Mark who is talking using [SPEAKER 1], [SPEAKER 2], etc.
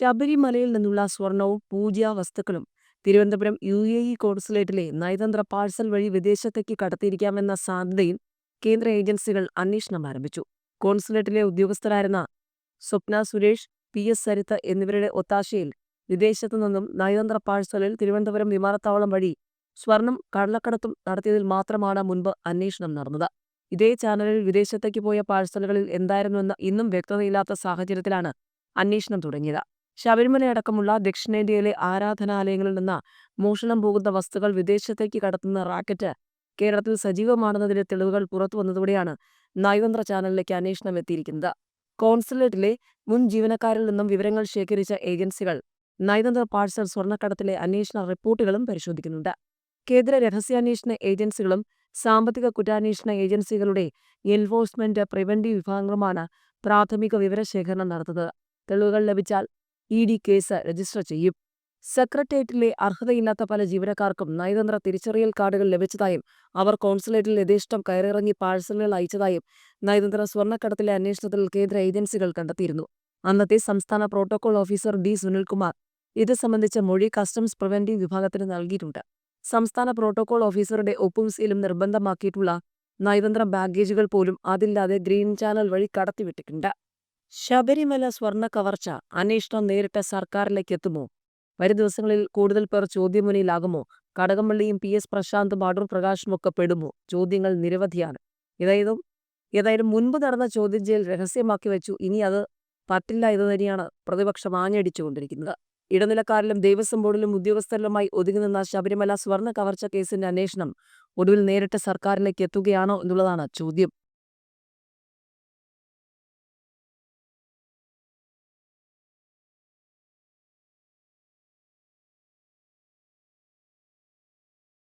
[SPEAKER 1] ശബരിമലയിൽ നിന്നുള്ള സ്വർണവും പൂജാ വസ്തുക്കളും തിരുവനന്തപുരം UAE കോൺസുലേറ്റിലെ നയതന്ത്ര പാഴ്സൽ വഴി വിദേശത്തേക്ക് കടത്തിയിരിക്കാമെന്ന സാധ്യതയിൽ കേന്ദ്ര ഏജൻസികൾ അന്വേഷണം ആരംഭിച്ചു. കോൺസുലേറ്റിലെ ഉദ്യോഗസ്ഥരായിരുന്ന സ്വപ്ന സുരേഷ്, PS സരിത്ത് എന്നിവരുടെ ഒത്താശയിൽ വിദേശത്തു നിന്നും നയതന്ത്ര പാഴ്സലിൽ തിരുവനന്തപുരം വിമാനത്താവളം വഴി സ്വർണം കള്ളക്കടത്തും നടത്തിയതിൽ മാത്രമാണ് മുൻപ് അന്വേഷണം നടന്നത്. ഇതേ ചാനലിൽ വിദേശത്തേക്ക് പോയ പാഴ്സലുകളിൽ എന്തായിരുന്നുവെന്ന് ഇന്നും വ്യക്തതയില്ലാത്ത സാഹചര്യത്തിലാണ് അന്വേഷണം തുടങ്ങിയത്. ശബരിമലയടക്കമുള്ള ദക്ഷിണേന്ത്യയിലെ ആരാധനാലയങ്ങളിൽ നിന്ന് മോഷണം പോകുന്ന വസ്തുക്കൾ വിദേശത്തേക്ക് കടത്തുന്ന റാക്കറ്റ് കേരളത്തിൽ സജീവമാണെന്നതിന്റെ തെളിവുകൾ പുറത്തുവന്നതോടെയാണ് നയതന്ത്ര ചാനലിലേക്ക് അന്വേഷണം എത്തിയിരിക്കുന്നത്. കോൺസുലേറ്റിലെ മുൻ ജീവനക്കാരിൽ നിന്നും വിവരങ്ങൾ ശേഖരിച്ച ഏജൻസികൾ നയതന്ത്ര പാഴ്സൽ സ്വർണ്ണക്കടത്തിലെ അന്വേഷണ റിപ്പോർട്ടുകളും പരിശോധിക്കുന്നുണ്ട്. കേന്ദ്ര രഹസ്യാന്വേഷണ ഏജൻസികളും സാമ്പത്തിക കുറ്റാന്വേഷണ ഏജൻസികളുടെ എൻഫോഴ്സ്മെന്റ് പ്രിവന്റീവ് വിഭാഗങ്ങളുമാണ് പ്രാഥമിക വിവരശേഖരണം നടത്തുന്നത്. തെളിവുകൾ ലഭിച്ചാൽ ED കേസ് രജിസ്റ്റർ ചെയ്യും. സെക്രട്ടേറിയറ്റിലെ അർഹതയില്ലാത്ത പല ജീവനക്കാർക്കും നയതന്ത്ര തിരിച്ചറിയൽ കാർഡുകൾ ലഭിച്ചതായും അവർ കോൺസുലേറ്റിൽ യഥേഷ്ടം കയറിയിറങ്ങി പാഴ്സലുകൾ അയച്ചതായും നയതന്ത്ര സ്വർണ്ണക്കടത്തിലെ അന്വേഷണത്തിൽ കേന്ദ്ര ഏജൻസികൾ കണ്ടെത്തിയിരുന്നു. അന്നത്തെ സംസ്ഥാന പ്രോട്ടോകോൾ ഓഫീസർ D. സുനിൽകുമാർ ഇത് സംബന്ധിച്ച മൊഴി കസ്റ്റംസ് പ്രിവന്റീവ് വിഭാഗത്തിന് നൽകിയിട്ടുണ്ട്. സംസ്ഥാന പ്രോട്ടോകോൾ ഓഫീസറുടെ ഒപ്പും സീലും നിർബന്ധമാക്കിയിട്ടുള്ള നയതന്ത്ര ബാഗേജുകൾ പോലും അതില്ലാതെ ഗ്രീൻ ചാനൽ വഴി കടത്തിവിട്ടിട്ടുണ്ട്. ശബരിമല സ്വർണ്ണ കവർച്ച അന്വേഷണം നേരിട്ട് സർക്കാരിലേക്ക് എത്തുമോ? വരും ദിവസങ്ങളിൽ കൂടുതൽ പേർ ചോദ്യമുനയിലാകുമോ? കടകംപള്ളിയും PS പ്രശാന്തും അടൂർ പ്രകാശുമൊക്കെ പെടുമോ? ചോദ്യങ്ങൾ നിരവധിയാണ്. ഏതായാലും മുൻപ് നടന്ന ചോദ്യം ചെയ്യൽ രഹസ്യമാക്കി വെച്ചു. ഇനി അത് പറ്റില്ല എന്ന് തന്നെയാണ് പ്രതിപക്ഷം ആഞ്ഞടിച്ചുകൊണ്ടിരിക്കുന്നത്. ഇടനിലക്കാരിലും ദേവസ്വം ബോർഡിലും ഉദ്യോഗസ്ഥരിലുമായി ഒതുങ്ങിനിന്ന ശബരിമല സ്വർണ്ണ കവർച്ച കേസിന്റെ അന്വേഷണം ഒടുവിൽ നേരിട്ട് സർക്കാരിലേക്ക് എത്തുകയാണോ എന്നുള്ളതാണ് ചോദ്യം.